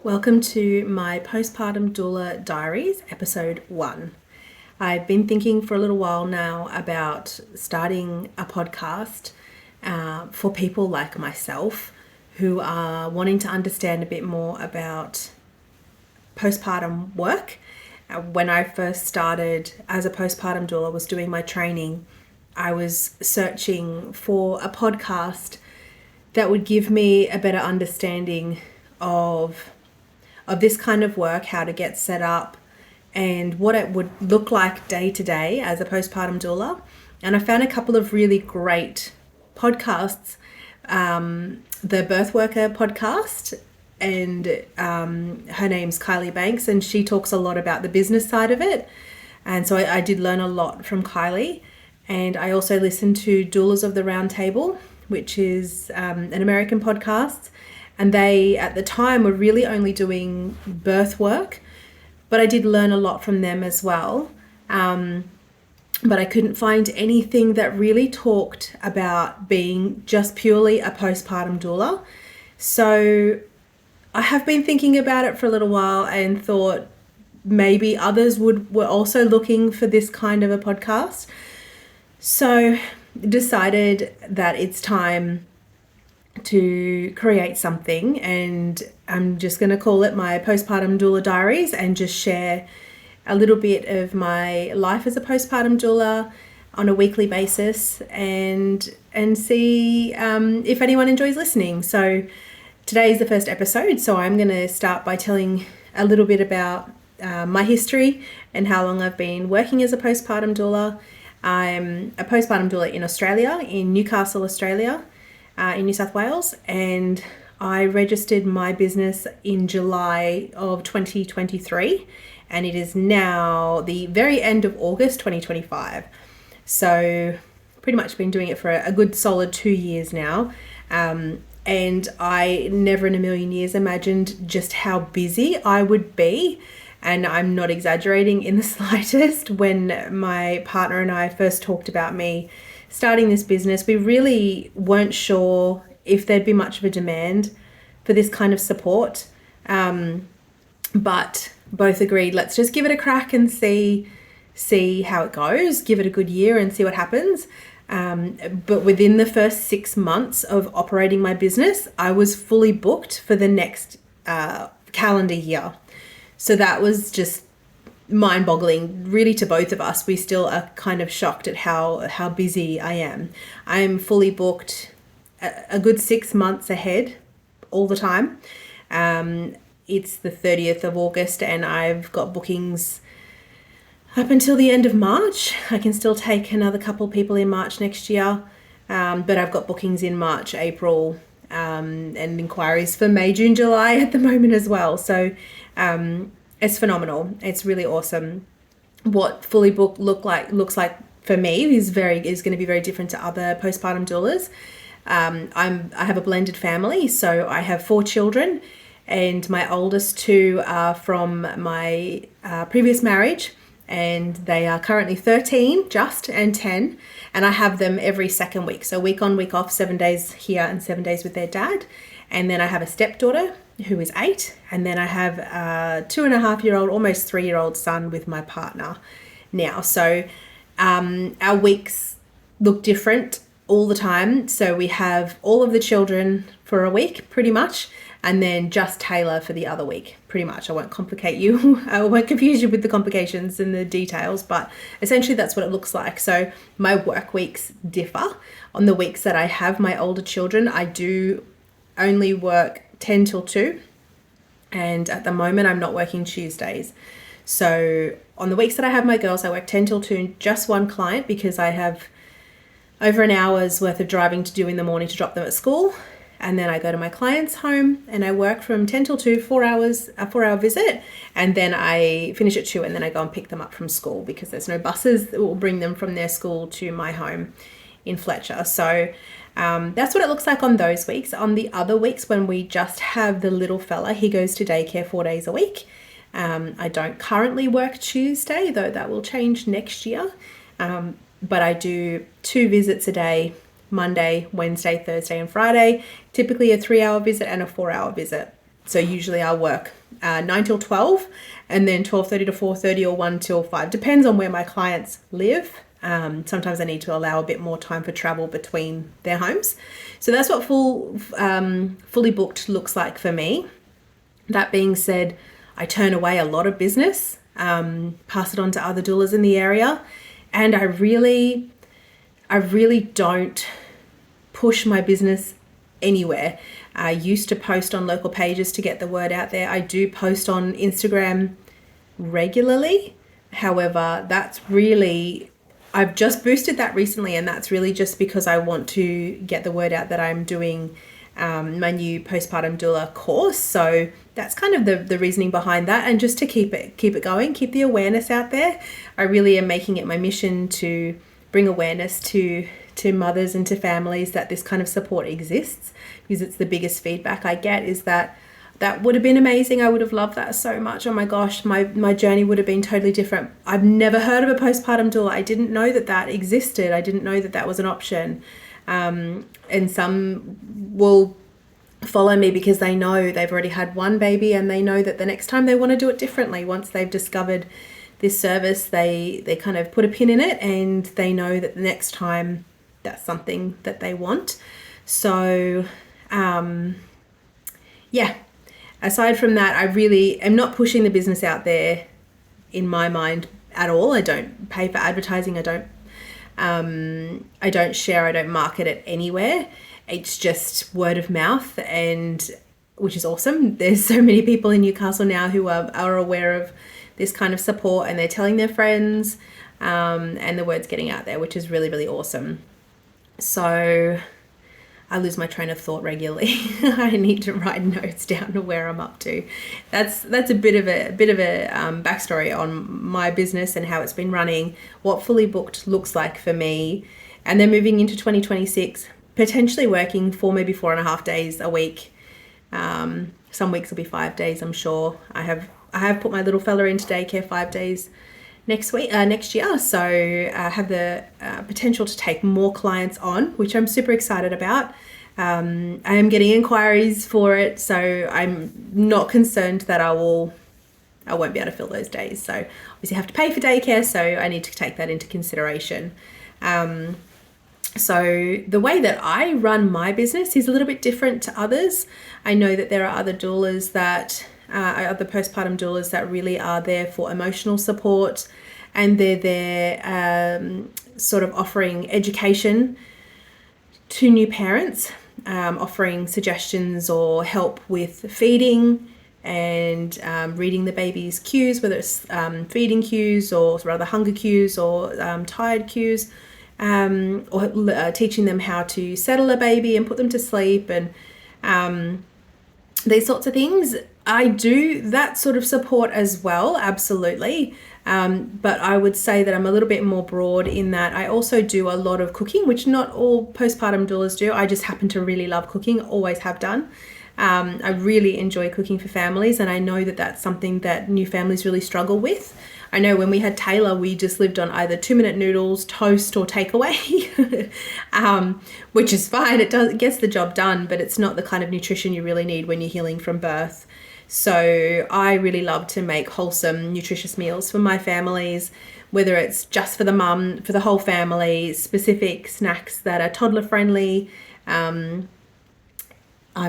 Welcome to my Postpartum Doula Diaries, episode 1. I've been thinking for a little while now about starting a podcast for people like myself who are wanting to understand a bit more about postpartum work. When I first started as a postpartum doula, was doing my training, I was searching for a podcast that would give me a better understanding of this kind of work, how to get set up, and what it would look like day to day as a postpartum doula. And I found a couple of really great podcasts. The Birth Worker podcast, and her name's Kylie Banks, and she talks a lot about the business side of it. And so I did learn a lot from Kylie. And I also listened to Doulas of the Round Table, which is an American podcast. And they, at the time, were really only doing birth work, but I did learn a lot from them as well. But I couldn't find anything that really talked about being just purely a postpartum doula. So I have been thinking about it for a little while and thought maybe others were also looking for this kind of a podcast. So decided that it's time to create something, and I'm just going to call it my Postpartum Doula Diaries and just share a little bit of my life as a postpartum doula on a weekly basis and see if anyone enjoys listening. So today is the first episode, so I'm going to start by telling a little bit about my history and how long I've been working as a postpartum doula. I'm a postpartum doula in Australia, in Newcastle, Australia, in New South Wales, and I registered my business in July of 2023, and it is now the very end of August 2025. So pretty much been doing it for a good solid 2 years now, and I never in a million years imagined just how busy I would be. And I'm not exaggerating in the slightest. When my partner and I first talked about me starting this business, we really weren't sure if there'd be much of a demand for this kind of support. But both agreed, let's just give it a crack and see how it goes, give it a good year and see what happens. But within the first 6 months of operating my business, I was fully booked for the next calendar year. So that was just mind-boggling, really, to both of us. We still are kind of shocked at how busy I am. I'm fully booked a good 6 months ahead all the time. It's the 30th of August and I've got bookings up until the end of March. I can still take another couple people in March next year, but I've got bookings in March, April, and inquiries for May, June, July at the moment as well. So it's phenomenal. It's really awesome. What fully booked looks like for me is going to be very different to other postpartum doulas. I have a blended family, so I have 4 children, and my oldest 2 are from my previous marriage, and they are currently 13 and 10, and I have them every second week, so week on, week off, 7 days here and 7 days with their dad. And then I have a stepdaughter who is 8, and then I have a 2.5-year-old, almost 3-year-old son with my partner now. So our weeks look different all the time. So we have all of the children for a week, pretty much, and then just Taylor for the other week, pretty much. I won't complicate you. I won't confuse you with the complications and the details, but essentially that's what it looks like. So my work weeks differ. On the weeks that I have my older children, I do only work 10 till 2, and at the moment I'm not working Tuesdays. So on the weeks that I have my girls, I work 10 till 2, just one client, because I have over an hour's worth of driving to do in the morning to drop them at school, and then I go to my client's home and I work from 10 till 2, 4 hours, a 4-hour visit, and then I finish at 2, and then I go and pick them up from school because there's no buses that will bring them from their school to my home in Fletcher. So that's what it looks like on those weeks. On the other weeks, when we just have the little fella, he goes to daycare 4 days a week. I don't currently work Tuesday, though that will change next year. But I do 2 visits a day, Monday, Wednesday, Thursday, and Friday, typically a 3-hour visit and a 4-hour visit. So usually I'll work 9 till 12 and then 12:30 to 4:30 or 1 till 5. Depends on where my clients live. Sometimes I need to allow a bit more time for travel between their homes. So that's what fully booked looks like for me. That being said, I turn away a lot of business, pass it on to other doulas in the area. And I really don't push my business anywhere. I used to post on local pages to get the word out there. I do post on Instagram regularly. However, I've just boosted that recently, and that's really just because I want to get the word out that I'm doing my new postpartum doula course. So that's kind of the reasoning behind that, and just to keep it going, keep the awareness out there. I really am making it my mission to bring awareness to mothers and to families that this kind of support exists, because it's the biggest feedback I get is that would have been amazing. I would have loved that so much. Oh my gosh, my journey would have been totally different. I've never heard of a postpartum doula. I didn't know that existed. I didn't know that was an option. And some will follow me because they know they've already had one baby, and they know that the next time they want to do it differently. Once they've discovered this service, they kind of put a pin in it, and they know that the next time that's something that they want. So aside from that, I really am not pushing the business out there in my mind at all. I don't pay for advertising. I don't share, I don't market it anywhere. It's just word of mouth, and which is awesome. There's so many people in Newcastle now who are aware of this kind of support, and they're telling their friends, and the word's getting out there, which is really, really awesome. So I lose my train of thought regularly. I need to write notes down to where I'm up to. That's a bit of a backstory on my business and how it's been running, what fully booked looks like for me, and then moving into 2026, potentially working for maybe 4.5 days a week. Some weeks will be 5 days, I'm sure. I have put my little fella into daycare 5 days next year. So I have the potential to take more clients on, which I'm super excited about. I am getting inquiries for it, so I'm not concerned that I won't be able to fill those days. So obviously I have to pay for daycare, so I need to take that into consideration. So the way that I run my business is a little bit different to others. I know that there are other doulas other postpartum doulas that really are there for emotional support, and they're there sort of offering education to new parents, offering suggestions or help with feeding and reading the baby's cues, whether it's feeding cues or rather hunger cues or tired cues, or teaching them how to settle a baby and put them to sleep, and these sorts of things. I do that sort of support as well, absolutely. But I would say that I'm a little bit more broad in that I also do a lot of cooking, which not all postpartum doulas do. I just happen to really love cooking, always have done. I really enjoy cooking for families, and I know that that's something that new families really struggle with. I know when we had Taylor, we just lived on either 2-minute noodles, toast, or takeaway, which is fine. It gets the job done, but it's not the kind of nutrition you really need when you're healing from birth. So I really love to make wholesome, nutritious meals for my families, whether it's just for the mum, for the whole family, specific snacks that are toddler friendly. I've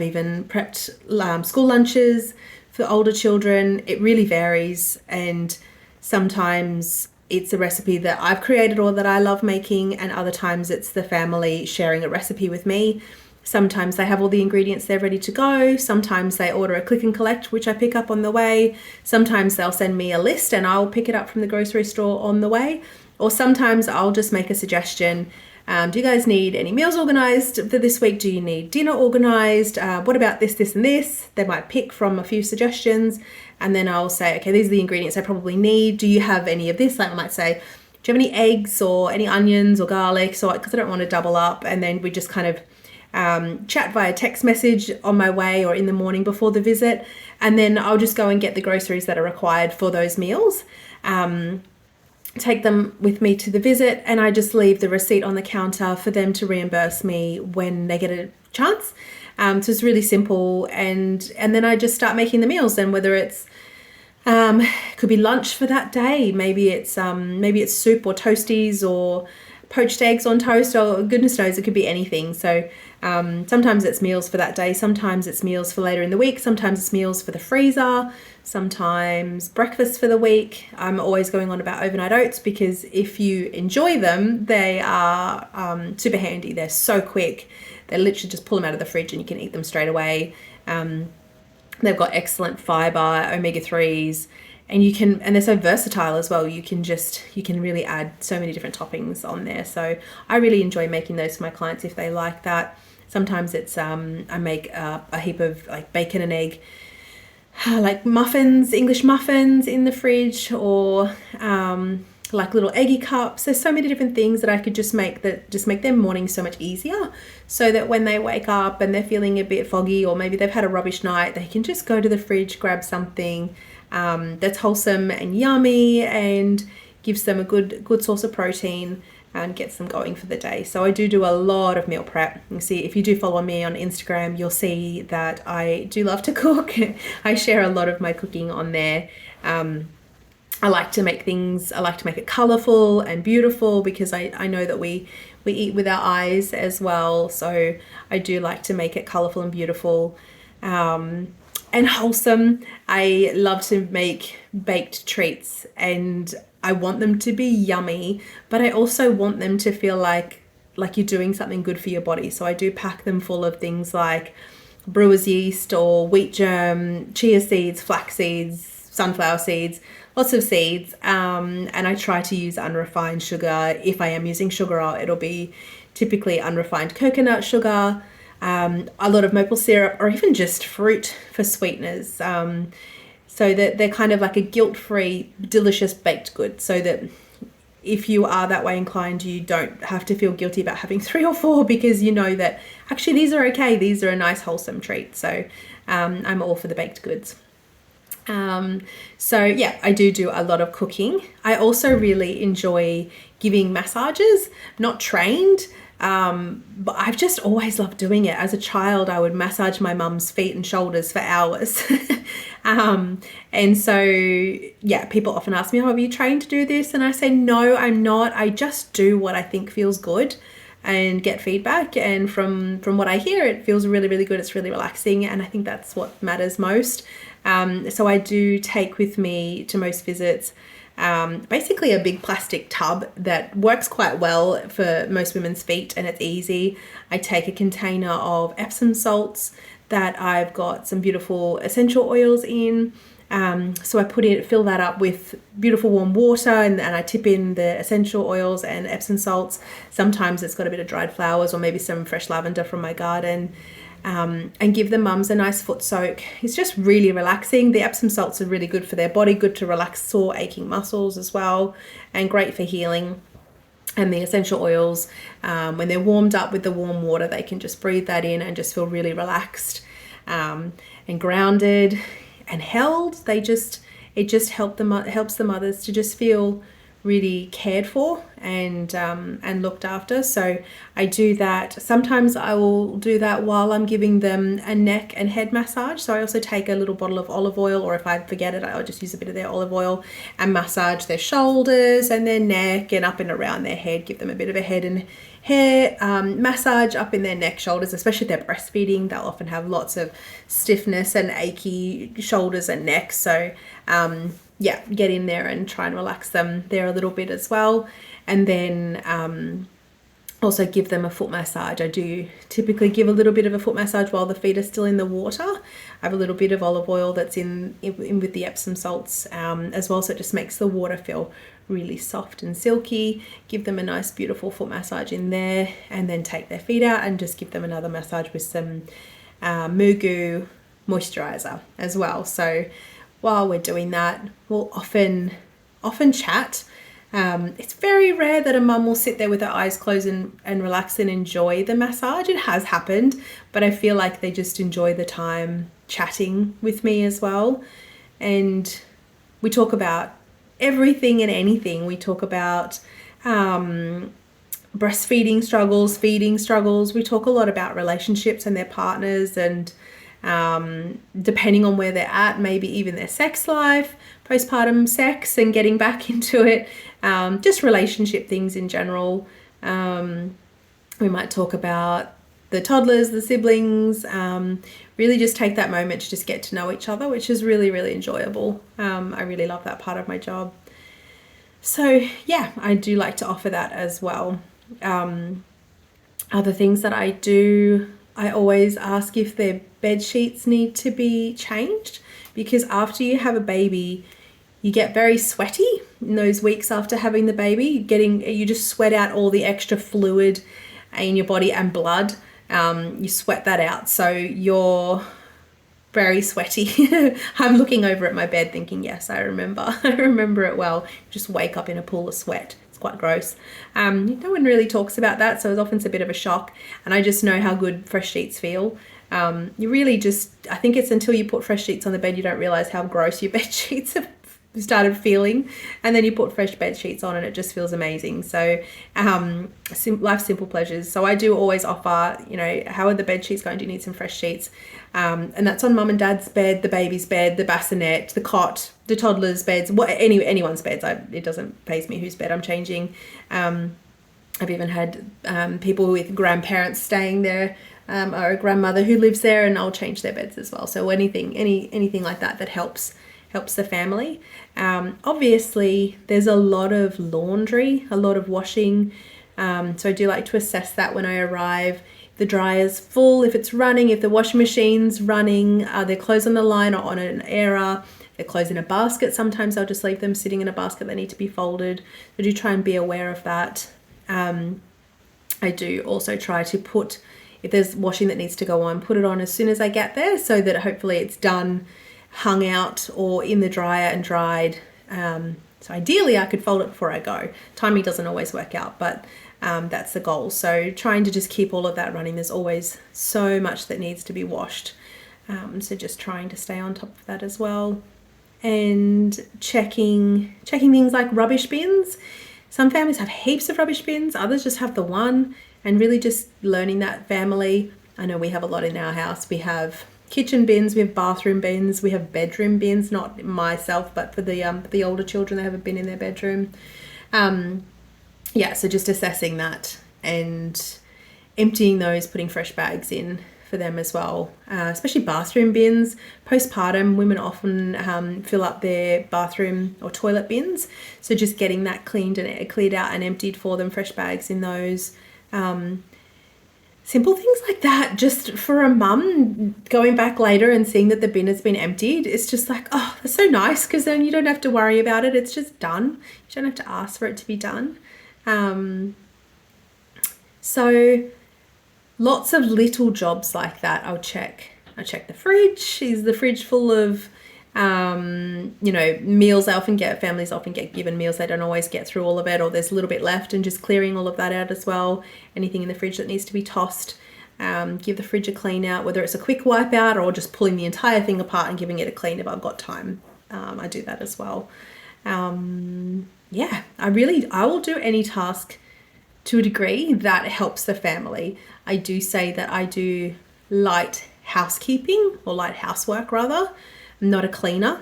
even prepped school lunches for older children. It really varies, and sometimes it's a recipe that I've created or that I love making, and other times it's the family sharing a recipe with me. Sometimes they have all the ingredients, they're ready to go. Sometimes they order a click and collect, which I pick up on the way. Sometimes they'll send me a list and I'll pick it up from the grocery store on the way. Or sometimes I'll just make a suggestion. Do you guys need any meals organised for this week? Do you need dinner organised? What about this, this and this? They might pick from a few suggestions, and then I'll say, okay, these are the ingredients I probably need. Do you have any of this? Like I might say, do you have any eggs or any onions or garlic? So because I don't want to double up, and then we just kind of chat via text message on my way or in the morning before the visit, and then I'll just go and get the groceries that are required for those meals, take them with me to the visit, and I just leave the receipt on the counter for them to reimburse me when they get a chance. So it's really simple, and then I just start making the meals. And whether it's could be lunch for that day, maybe it's soup or toasties or poached eggs on toast, or goodness knows, it could be anything. So sometimes it's meals for that day, sometimes it's meals for later in the week, sometimes it's meals for the freezer, sometimes breakfast for the week. I'm always going on about overnight oats because if you enjoy them, they are super handy. They're so quick. They literally just pull them out of the fridge and you can eat them straight away. They've got excellent fiber, omega-3s, and they're so versatile as well. You can really add so many different toppings on there. So I really enjoy making those for my clients if they like that. Sometimes it's I make a heap of like bacon and egg like muffins, English muffins in the fridge, or like little eggy cups. There's so many different things that I could just make that just make their morning so much easier, so that when they wake up and they're feeling a bit foggy, or maybe they've had a rubbish night, they can just go to the fridge, grab something that's wholesome and yummy and gives them a good source of protein and gets them going for the day. So I do a lot of meal prep. You see, if you do follow me on Instagram, you'll see that I do love to cook. I share a lot of my cooking on there. I like to make it colourful and beautiful because I know that we eat with our eyes as well. So I do like to make it colourful and beautiful and wholesome. I love to make baked treats, and I want them to be yummy, but I also want them to feel like you're doing something good for your body. So I do pack them full of things like brewer's yeast or wheat germ, chia seeds, flax seeds, sunflower seeds, lots of seeds, and I try to use unrefined sugar. If I am using sugar, it'll be typically unrefined coconut sugar, a lot of maple syrup, or even just fruit for sweeteners, so that they're kind of like a guilt-free, delicious baked good, so that if you are that way inclined, you don't have to feel guilty about having 3 or 4, because you know that actually these are okay, these are a nice wholesome treat. So I'm all for the baked goods. So yeah, I do a lot of cooking. I also really enjoy giving massages. Not trained, but I've just always loved doing it. As a child, I would massage my mum's feet and shoulders for hours. And so yeah, people often ask me, "Oh, have you trained to do this?" And I say, no, I'm not. I just do what I think feels good and get feedback. And from what I hear, it feels really, really good. It's really relaxing. And I think that's what matters most. So I do take with me to most visits basically a big plastic tub that works quite well for most women's feet, and it's easy. I take a container of Epsom salts that I've got some beautiful essential oils in. So I fill that up with beautiful warm water, and I tip in the essential oils and Epsom salts. Sometimes it's got a bit of dried flowers or maybe some fresh lavender from my garden. And give the mums a nice foot soak. It's just really relaxing. The Epsom salts are really good for their body, good to relax sore, aching muscles as well, and great for healing. And the essential oils, when they're warmed up with the warm water, they can just breathe that in and just feel really relaxed and grounded and held. It just helps the mothers to just feel really cared for and looked after. So I do that. Sometimes I will do that while I'm giving them a neck and head massage. So I also take a little bottle of olive oil, or if I forget it, I'll just use a bit of their olive oil and massage their shoulders and their neck and up and around their head. Give them a bit of a head and hair massage up in their neck, shoulders, especially if they're breastfeeding. They'll often have lots of stiffness and achy shoulders and necks. So yeah, get in there and try and relax them there a little bit as well. And then also give them a foot massage. I do typically give a little bit of a foot massage while the feet are still in the water. I have a little bit of olive oil that's in with the Epsom salts as well, so it just makes the water feel really soft and silky. Give them a nice beautiful foot massage in there, and then take their feet out and just give them another massage with some Mugu moisturizer as well. So while we're doing that, we'll often chat. It's very rare that a mum will sit there with her eyes closed and relax and enjoy the massage. It has happened, but I feel like they just enjoy the time chatting with me as well. And we talk about everything and anything. We talk about breastfeeding struggles, feeding struggles. We talk a lot about relationships and their partners, and depending on where they're at, maybe even their sex life, postpartum sex and getting back into it, just relationship things in general. We might talk about the toddlers, the siblings, really just take that moment to just get to know each other, which is really, really enjoyable. I really love that part of my job. So yeah, I do like to offer that as well. Other things that I do, I always ask if their bed sheets need to be changed, because after you have a baby, you get very sweaty in those weeks after having the baby. You just sweat out all the extra fluid in your body and blood. You sweat that out, so you're very sweaty. I'm looking over at my bed thinking, yes, I remember it well. Just wake up in a pool of sweat. It's quite gross. No one really talks about that, so often it's a bit of a shock, and I just know how good fresh sheets feel. You really just, I think it's until you put fresh sheets on the bed you don't realize how gross your bed sheets have started feeling, and then you put fresh bed sheets on and it just feels amazing. So life's simple pleasures. So I do always offer, how are the bed sheets going? Do you need some fresh sheets? And that's on mum and dad's bed, the baby's bed, the bassinet, the cot, the toddler's beds, anyone's beds. It doesn't faze me whose bed I'm changing. I've even had people with grandparents staying there, or a grandmother who lives there, and I'll change their beds as well. So anything like that helps the family. Obviously there's a lot of laundry, a lot of washing, so I do like to assess that when I arrive. The dryer's full, if it's running, if the washing machine's running, are their clothes on the line or on an airer, their clothes in a basket. Sometimes I'll just leave them sitting in a basket, they need to be folded. I do try and be aware of that. I do also try to put, if there's washing that needs to go on, put it on as soon as I get there, so that hopefully it's done, hung out or in the dryer and dried. So ideally I could fold it before I go. Timing doesn't always work out, but that's the goal. So trying to just keep all of that running. There's always so much that needs to be washed. So just trying to stay on top of that as well. And checking things like rubbish bins. Some families have heaps of rubbish bins, others just have the one, and really just learning that family. I know we have a lot in our house. We have kitchen bins, we have bathroom bins, we have bedroom bins, not myself, but for the older children, they have a bin in their bedroom. So just assessing that and emptying those, putting fresh bags in for them as well, especially bathroom bins. Postpartum, women often fill up their bathroom or toilet bins, so just getting that cleared out and emptied for them, fresh bags in those. Simple things like that, just for a mum going back later and seeing that the bin has been emptied, it's just like, oh, that's so nice, because then you don't have to worry about it. It's just done. You don't have to ask for it to be done. So lots of little jobs like that. I'll check the fridge. Is the fridge full of meals? Families often get given meals, they don't always get through all of it, or there's a little bit left, and just clearing all of that out as well. Anything in the fridge that needs to be tossed, give the fridge a clean out, whether it's a quick wipe out or just pulling the entire thing apart and giving it a clean if I've got time. I do that as well. I will do any task to a degree that helps the family. I do say that I do light housekeeping, or light housework rather. I'm not a cleaner.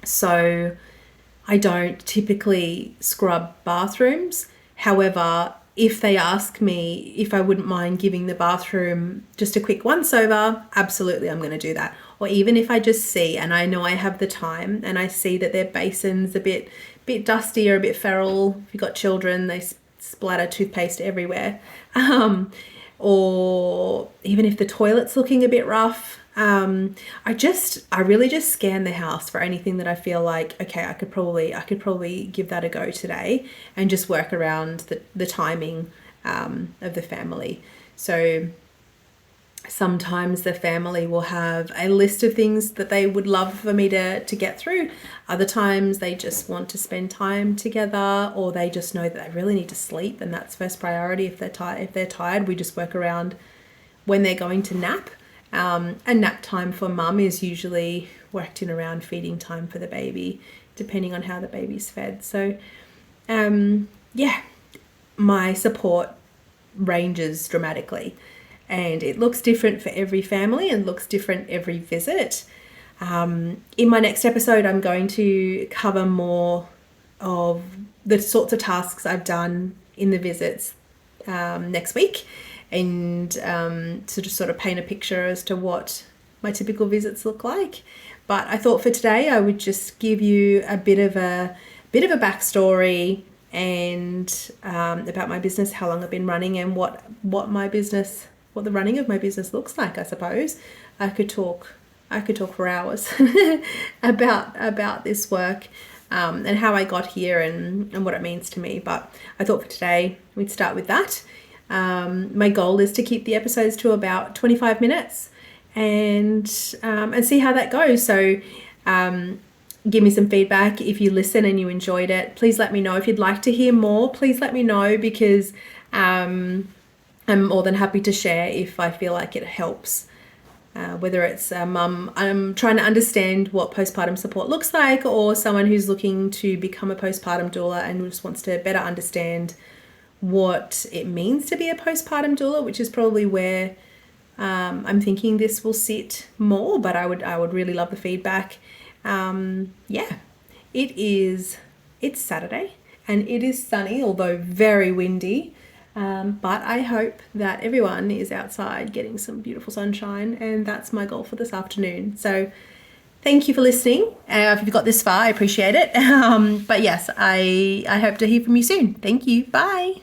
So I don't typically scrub bathrooms. However, if they ask me if I wouldn't mind giving the bathroom just a quick once over, absolutely, I'm going to do that. Or even if I just see, and I know I have the time, and I see that their basin's a bit dusty or a bit feral. If you've got children, they splatter toothpaste everywhere. Or even if the toilet's looking a bit rough, I really just scan the house for anything that I feel like, okay, I could probably give that a go today, and just work around the timing of the family. So sometimes the family will have a list of things that they would love for me to get through. Other times they just want to spend time together, or they just know that they really need to sleep, and that's first priority. If they're tired, we just work around when they're going to nap. And nap time for mum is usually worked in around feeding time for the baby, depending on how the baby's fed. So my support ranges dramatically, and it looks different for every family and looks different every visit. In my next episode, I'm going to cover more of the sorts of tasks I've done in the visits next week, and to just sort of paint a picture as to what my typical visits look like. But I thought for today I would just give you a bit of a backstory and about my business, how long I've been running, and what the running of my business looks like. I suppose I could talk for hours about this work and how I got here and what it means to me. But I thought for today we'd start with that. My goal is to keep the episodes to about 25 minutes and see how that goes. So give me some feedback if you listen and you enjoyed it. Please let me know if you'd like to hear more. Please let me know, because I'm more than happy to share if I feel like it helps. Whether it's a mum I'm trying to understand what postpartum support looks like, or someone who's looking to become a postpartum doula and just wants to better understand what it means to be a postpartum doula, which is probably where I'm thinking this will sit more. But I would really love the feedback. It's Saturday and it is sunny, although very windy. But I hope that everyone is outside getting some beautiful sunshine, and that's my goal for this afternoon. So thank you for listening. If you've got this far, I appreciate it. But yes, I hope to hear from you soon. Thank you. Bye.